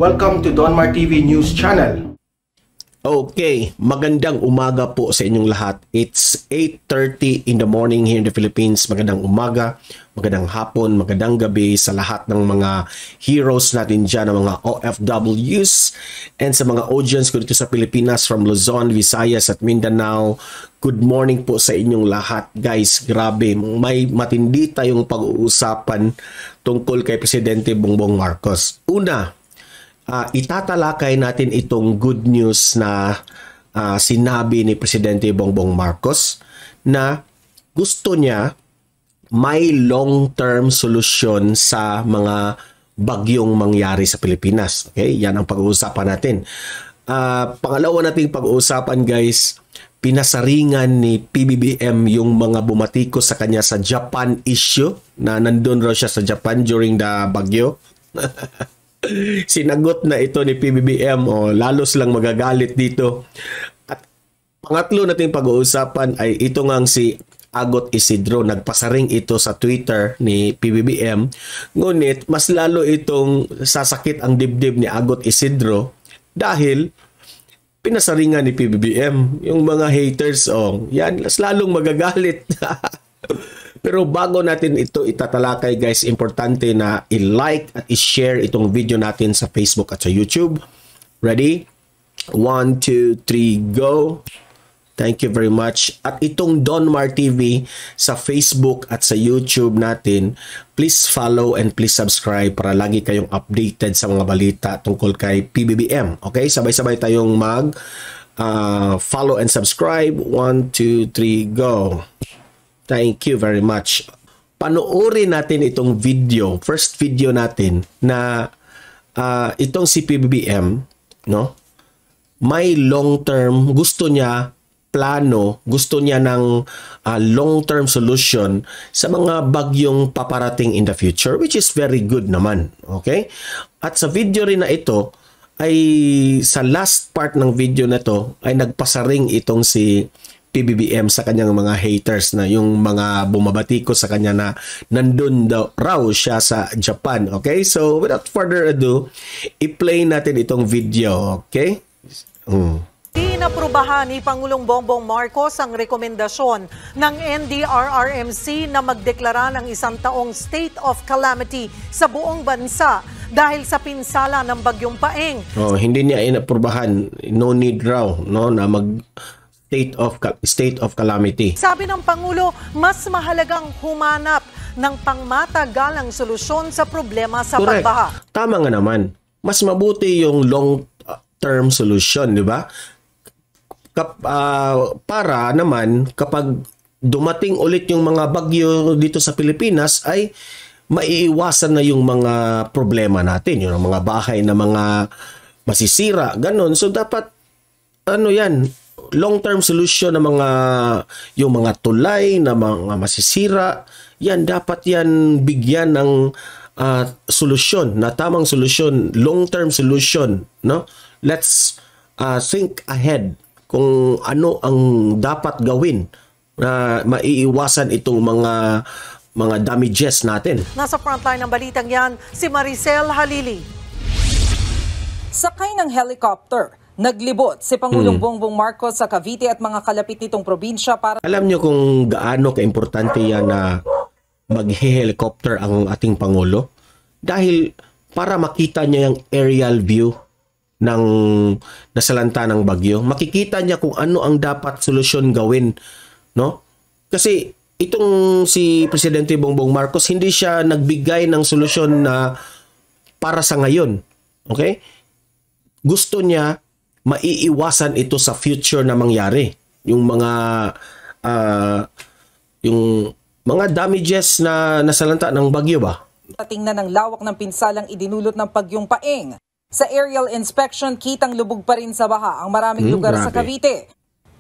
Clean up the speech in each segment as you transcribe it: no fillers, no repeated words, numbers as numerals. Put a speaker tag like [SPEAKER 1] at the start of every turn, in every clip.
[SPEAKER 1] Welcome to Donmar TV News Channel.
[SPEAKER 2] Okay, magandang umaga po sa inyong lahat. It's 8:30 in the morning here in the Philippines. Magandang umaga, magandang hapon, magandang gabi sa lahat ng mga heroes natin dyan, ng mga OFWs, and sa mga audience ko dito sa Pilipinas from Luzon, Visayas at Mindanao. Good morning po sa inyong lahat. Guys, grabe, may matindi tayong pag-uusapan tungkol kay Presidente Bongbong Marcos. Una, itatalakay natin itong good news na sinabi ni Presidente Bongbong Marcos na gusto niya may long-term solusyon sa mga bagyong mangyari sa Pilipinas. Okay? Yan ang pag-uusapan natin. Pangalawa nating pag-uusapan, guys, pinasaringan ni PBBM yung mga bumatiko sa kanya sa Japan issue na nandun raw siya sa Japan during the bagyo. Sinagot na ito ni PBBM, lalo silang magagalit dito. At pangatlo nating pag-uusapan ay ito ngang si Agot Isidro. Nagpasaring ito sa Twitter ni PBBM. Ngunit mas lalo itong sasakit ang dibdib ni Agot Isidro dahil pinasaringan ni PBBM. Yung mga haters, yan, mas lalong magagalit. Pero bago natin ito itatalakay, guys, importante na i-like at i-share itong video natin sa Facebook at sa YouTube. Ready? 1, 2, 3, go! Thank you very much. At itong Donmar TV sa Facebook at sa YouTube natin, please follow and please subscribe para lagi kayong updated sa mga balita tungkol kay PBBM. Okay? Sabay-sabay tayong follow and subscribe. 1, 2, 3, go! Thank you very much. Panoorin natin itong video, first video natin na itong si PBBM, no? May long-term, gusto niya gusto niya ng long-term solution sa mga bagyong paparating in the future, which is very good naman. Okay? At sa video rin na ito, ay sa last part ng video na to ay nagpasaring itong si PBBM sa kanyang mga haters, na yung mga bumabati ko sa kanya na nandun raw siya sa Japan. Okay? So, without further ado, i-play natin itong video. Okay?
[SPEAKER 3] Inaprubahan ni Pangulong Bongbong Marcos ang rekomendasyon ng NDRRMC na magdeklara ng isang taong state of calamity sa buong bansa dahil sa pinsala ng Bagyong Paeng.
[SPEAKER 2] Hindi niya inaprubahan. No need raw, no, na state of calamity.
[SPEAKER 3] Sabi ng Pangulo, mas mahalagang humanap ng pangmatagalang solusyon sa problema sa
[SPEAKER 2] Correct.
[SPEAKER 3] pagbaha.
[SPEAKER 2] Tama nga naman. Mas mabuti yung long-term solution, di ba? Para naman kapag dumating ulit yung mga bagyo dito sa Pilipinas ay maiiwasan na yung mga problema natin, yung mga bahay na mga masisira, ganun. So dapat long-term solution ng yung mga tulay na mga masisira, yan dapat yan bigyan ng solusyon, na tamang solusyon, long-term solution, no? Let's think ahead kung ano ang dapat gawin na maiiwasan itong mga damages natin.
[SPEAKER 3] Nasa frontline ng balitang yan, si Maricel Halili.
[SPEAKER 4] Sakay ng helicopter, naglibot si Pangulong Bongbong Marcos sa Cavite at mga kalapit nitong probinsya para...
[SPEAKER 2] Alam niyo kung gaano kaimportante yan na mag-helicopter ang ating Pangulo? Dahil para makita niya yung aerial view ng nasalanta ng bagyo. Makikita niya kung ano ang dapat solusyon gawin, no? Kasi itong si Presidente Bongbong Marcos, hindi siya nagbigay ng solusyon na para sa ngayon. Okay? Gusto niya maiiwasan ito sa future na mangyari. Yung mga damages na nasalanta ng bagyo ba?
[SPEAKER 4] tingnan ng lawak ng pinsalang idinulot ng Bagyong Paeng. Sa aerial inspection, kitang lubog pa rin sa baha ang maraming lugar sa Cavite.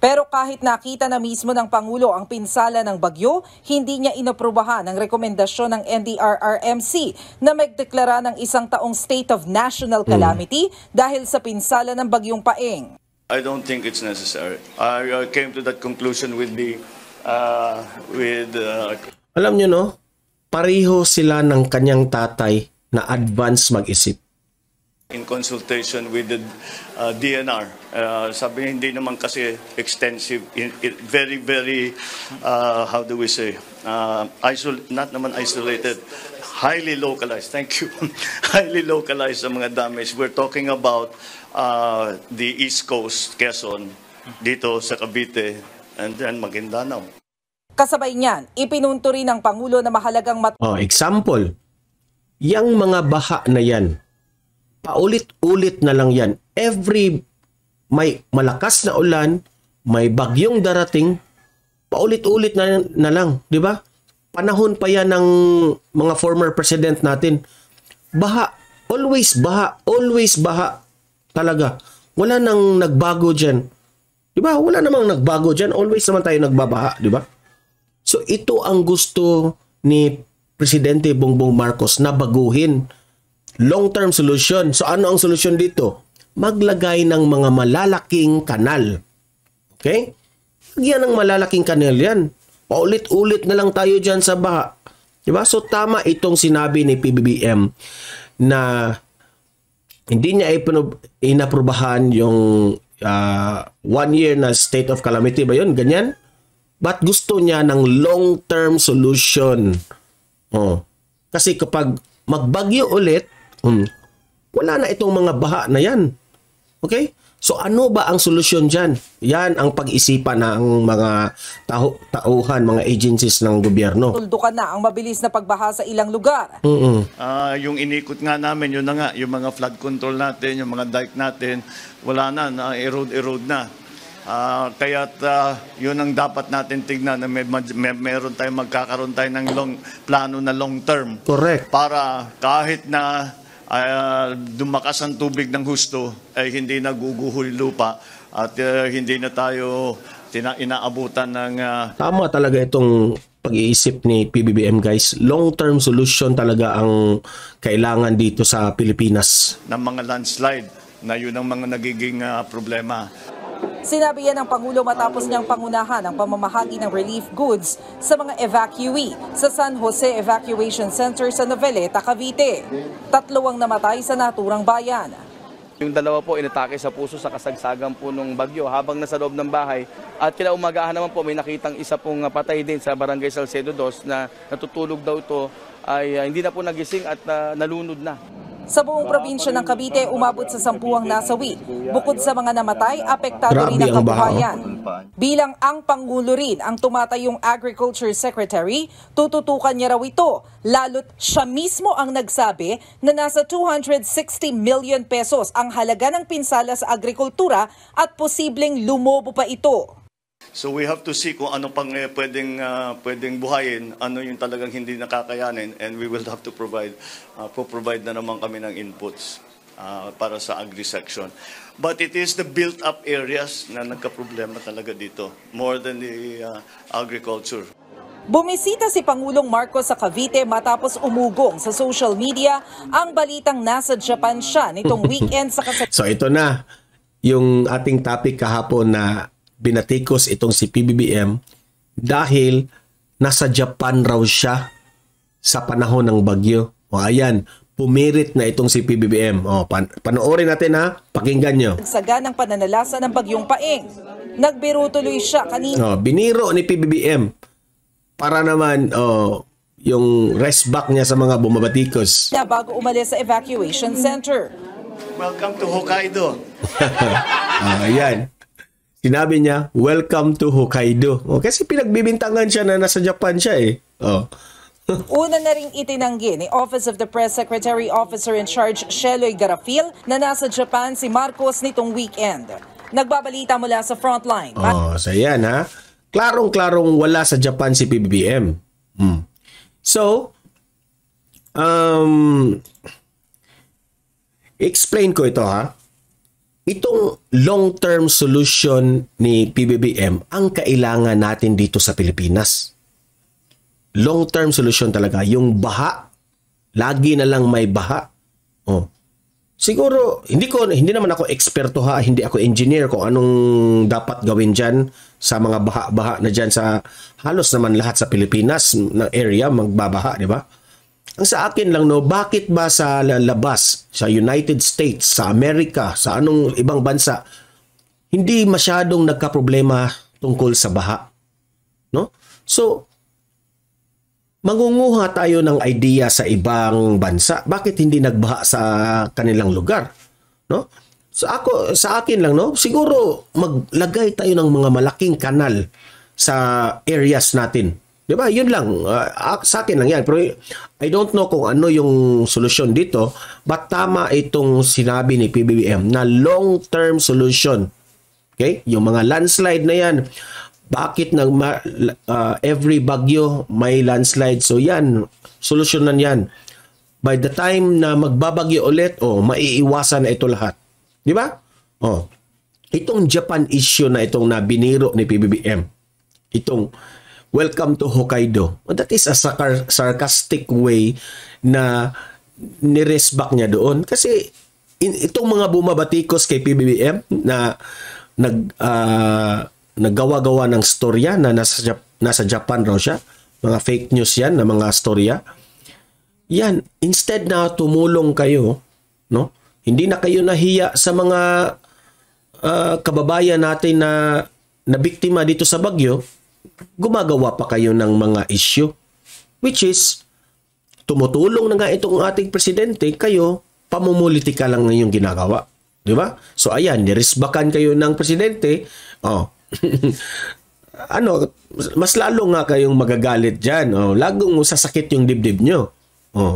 [SPEAKER 4] Pero kahit nakita na mismo ng Pangulo ang pinsala ng bagyo, hindi niya inaprubahan ang rekomendasyon ng NDRRMC na magdeklara ng isang taong state of national calamity dahil sa pinsala ng Bagyong Paeng.
[SPEAKER 5] I don't think it's necessary. I came to that conclusion with
[SPEAKER 2] Alam nyo no, pareho sila ng kanyang tatay na advance mag-isip.
[SPEAKER 5] In consultation with the DNR, sabi niya, hindi naman kasi extensive, very, very, how do we say, not naman isolated, highly localized, thank you, highly localized ang mga damage. We're talking about the East Coast, Quezon, dito sa Cavite, and then Maguindanao.
[SPEAKER 4] Kasabay niyan, ipinunto rin ng Pangulo na mahalagang
[SPEAKER 2] example, yang mga baha na yan, paulit-ulit na lang yan. May malakas na ulan, may bagyong darating, paulit-ulit na lang, di ba? Panahon pa yan ng mga former president natin. Baha, always baha talaga. Wala nang nagbago dyan. Di ba? Wala namang nagbago dyan. Always naman tayo nagbabaha, di ba? So ito ang gusto ni Presidente Bongbong Marcos na baguhin. Long-term solution. So ano ang solusyon dito? Maglagay ng mga malalaking kanal. Okay? Lagyan ng malalaking kanal yan. Paulit-ulit na lang tayo dyan sa baha. Diba? So tama itong sinabi ni PBBM na hindi niya inaprubahan yung 1 year na state of calamity ba yun? Ganyan? But gusto niya ng long-term solution. Kasi kapag magbagyo ulit, wala na itong mga baha na yan. Okay? So ano ba ang solusyon dyan? Yan ang pag-isipan ng mga tauhan, mga agencies ng gobyerno.
[SPEAKER 4] Tuldukan na ang mabilis na pagbaha sa ilang lugar.
[SPEAKER 5] Yung inikot nga namin, yun na nga, yung mga flood control natin, yung mga dike natin, wala na, erode na. Kaya't yun ang dapat natin tignan na meron tayong magkakaroon tayo ng plano na long term.
[SPEAKER 2] Correct.
[SPEAKER 5] Para kahit na dumakas ang tubig ng husto ay hindi naguguhol lupa at hindi na tayo inaabutan ng...
[SPEAKER 2] Tama talaga itong pag-iisip ni PBBM, guys. Long-term solution talaga ang kailangan dito sa Pilipinas.
[SPEAKER 5] Ng mga landslide na yun ang mga nagiging problema.
[SPEAKER 4] Sinabi yan ng Pangulo matapos niyang pangunahan ang pamamahagi ng relief goods sa mga evacuee sa San Jose Evacuation Center sa Noveleta, Cavite. 3 ang namatay sa naturang bayan.
[SPEAKER 6] Yung 2 po inatake sa puso sa kasagsagan po ng bagyo habang nasa loob ng bahay. At kinaumagahan naman po may nakitang isa pong patay din sa Barangay Salcedo 2 na natutulog daw ito ay hindi na po nagising at nalunod na.
[SPEAKER 4] Sa buong probinsya ng Cavite, umabot sa 10 ang nasawi. Bukod sa mga namatay, apektado rin ang kabuhayan. Bilang ang Pangulo rin ang tumatayong Agriculture Secretary, tututukan niya raw ito, lalo't siya mismo ang nagsabi na nasa 260 million pesos ang halaga ng pinsala sa agrikultura at posibleng lumobo pa ito.
[SPEAKER 5] So we have to see kung ano pang pwedeng buhayin, ano yung talagang hindi nakakayanin, and we will have to provide na naman kami ng inputs para sa agri-section. But it is the built-up areas na nagka-problema talaga dito, more than the agriculture.
[SPEAKER 4] Bumisita si Pangulong Marcos sa Cavite matapos umugong sa social media ang balitang nasa Japan siya nitong weekend sa
[SPEAKER 2] So ito na yung ating topic kahapon na binatikos itong si PBBM dahil nasa Japan raw siya sa panahon ng bagyo. O ayan, pumirit na itong si PBBM. O, panoorin natin ha, pakinggan nyo.
[SPEAKER 4] Saga ng pananalasa ng bagyong Paeng. Nagbiro tuloy siya kanina.
[SPEAKER 2] O, biniro ni PBBM para naman yung rest back niya sa mga bumabatikos.
[SPEAKER 4] Na bago umalis sa evacuation center.
[SPEAKER 5] Welcome to Hokkaido.
[SPEAKER 2] Ayan. Sinabi niya, welcome to Hokkaido. Kasi pinagbibintangan siya na nasa Japan siya eh.
[SPEAKER 4] Una na ring itinanggi ni Office of the Press Secretary Officer in Charge Sheloy Garafil na nasa Japan si Marcos nitong weekend. Nagbabalita mula sa frontline.
[SPEAKER 2] So yan ha. Klarong-klarong wala sa Japan si PBBM. So, explain ko ito ha. Itong long-term solution ni PBBM ang kailangan natin dito sa Pilipinas. Long-term solution talaga. Yung baha, lagi na lang may baha. Siguro, hindi naman ako eksperto ha, hindi ako engineer kung anong dapat gawin dyan sa mga baha-baha na dyan sa halos naman lahat sa Pilipinas na area, magbabaha, di ba? Ang sa akin lang, no, bakit ba sa labas, sa United States, sa Amerika, sa anong ibang bansa, hindi masyadong nagka-problema tungkol sa baha? No? So, mangunguha tayo ng idea sa ibang bansa. Bakit hindi nagbaha sa kanilang lugar? No? So sa akin lang, no, siguro maglagay tayo ng mga malaking kanal sa areas natin. 'Di ba? Yun lang. Sa akin lang 'yan. Pero I don't know kung ano yung solusyon dito, but tama itong sinabi ni PBBM na long-term solution. Okay? Yung mga landslide na 'yan, bakit every bagyo may landslide? So yan, solusyonan yan. By the time na magbabagyo ulit, maiiwasan na ito lahat. Di ba? Itong Japan issue na itong nabiniro ni PBBM, itong welcome to Hokkaido, that is a sarcastic way na niresback niya doon. Kasi itong mga bumabatikos kay PBBM na naggawa-gawa ng storya na nasa Japan raw siya, mga fake news yan na mga storya. Yan, instead na tumulong kayo, no? Hindi na kayo nahiya sa mga kababayan natin na biktima dito sa bagyo, gumagawa pa kayo ng mga issue, which is tumutulong na nga itong ating presidente, kayo pamumulitika lang na yung ginagawa. Di ba? So ayan, nirisbakan kayo ng presidente, mas lalo nga kayong magagalit dyan. Lagong sasakit yung dibdib nyo.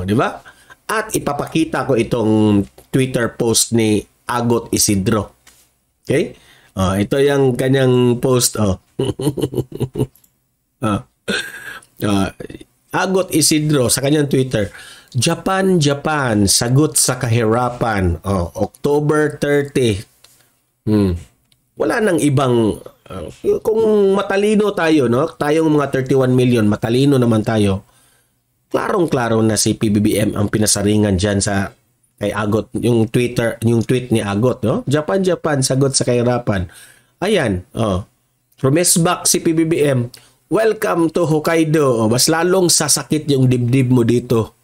[SPEAKER 2] Di ba? At ipapakita ko itong Twitter post ni Agot Isidro. Okay? Ito yung kanyang post. Agot Isidro sa kanyang Twitter. Japan, sagot sa kahirapan. October 30. Wala nang ibang kung matalino tayo, no? Tayong mga 31 million, matalino naman tayo. Klarong-klaro na si PBBM ang pinasaringan diyan sa kay Agot, yung tweet ni Agot, no? Japan, sagot sa kahirapan. Ayan, rumesback si PBBM. Welcome to Hokkaido. Mas lalong sasakit yung dibdib mo dito,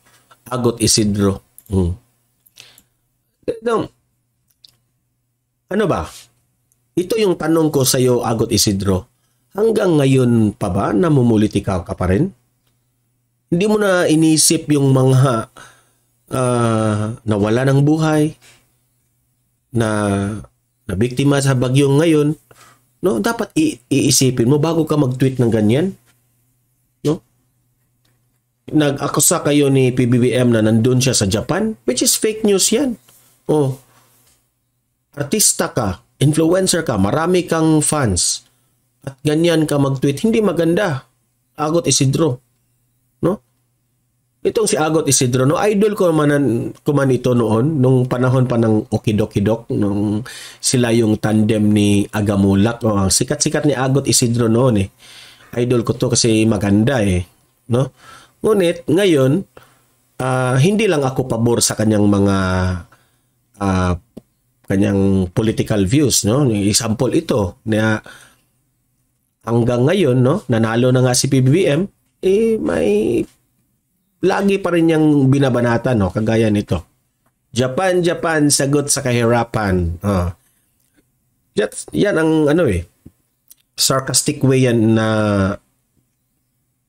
[SPEAKER 2] Agot Isidro. Ano ba? Ito yung tanong ko sa iyo, Agot Isidro. Hanggang ngayon pa ba namumulitika ka pa rin? Hindi mo na inisip yung mga nawala ng buhay, na biktima sa bagyo ngayon? No, dapat iisipin mo bago ka mag-tweet ng ganyan. No? Nag-akusa kayo ni PBBM na nandun siya sa Japan, which is fake news yan. Artista ka, influencer ka, marami kang fans, at ganyan ka mag-tweet, hindi maganda, Agot Isidro. No? Itong si Agot Isidro, no, idol ko man ito noon, nung panahon pa ng Okidok-Kidok, nung sila yung tandem ni Agamulak. Sikat-sikat ni Agot Isidro noon eh. Idol ko to kasi maganda eh. No? Ngunit, ngayon, hindi lang ako pabor sa kanyang mga kanyang political views, no? Example ito na hanggang ngayon, no, nanalo na nga si PBBM, may lagi pa rin niyang binabanata, no, kagaya nito. Japan, sagot sa kahirapan. Yan ang sarcastic way yan na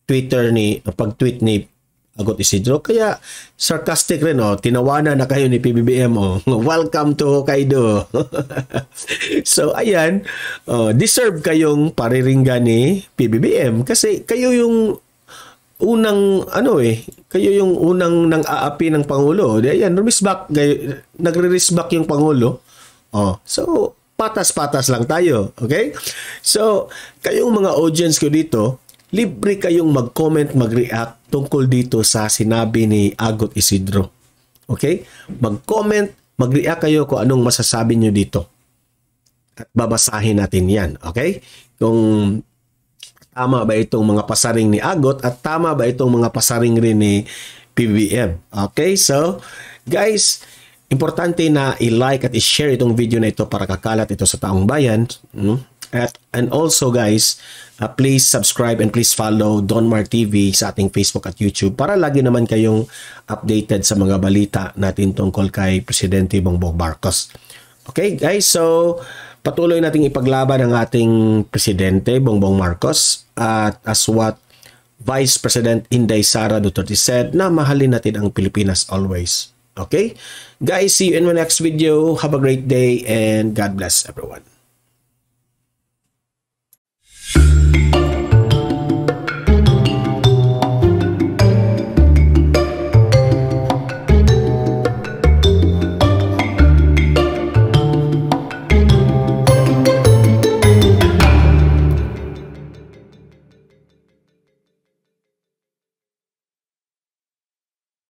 [SPEAKER 2] pag-tweet ni Agot Isidro. Kaya sarcastic rin, tinawanan na kayo ni PBBM, welcome to Hokkaido. So ayan, deserve kayong pariringgan ni PBBM kasi kayo yung unang kayo yung unang nang aapi ng Pangulo. Ayan, nagre-risback yung Pangulo. So patas-patas lang tayo, okay? So kayong mga audience ko dito, libre kayong mag-comment, mag-react tungkol dito sa sinabi ni Agot Isidro. Okay? Mag-comment, mag-react kayo kung anong masasabi nyo dito. At babasahin natin yan. Okay? Kung tama ba itong mga pasaring ni Agot at tama ba itong mga pasaring rin ni PBBM. Okay? So, guys, importante na i-like at i-share itong video na ito para kakalat ito sa taong bayan. And also guys, please subscribe and please follow Donmar TV sa ating Facebook at YouTube para lagi naman kayong updated sa mga balita natin tungkol kay Presidente Bongbong Marcos. Okay guys, so patuloy nating ipaglaban ang ating Presidente Bongbong Marcos at as what Vice President Inday Sara Duterte said, na mahalin natin ang Pilipinas always. Okay? Guys, see you in my next video. Have a great day and God bless everyone.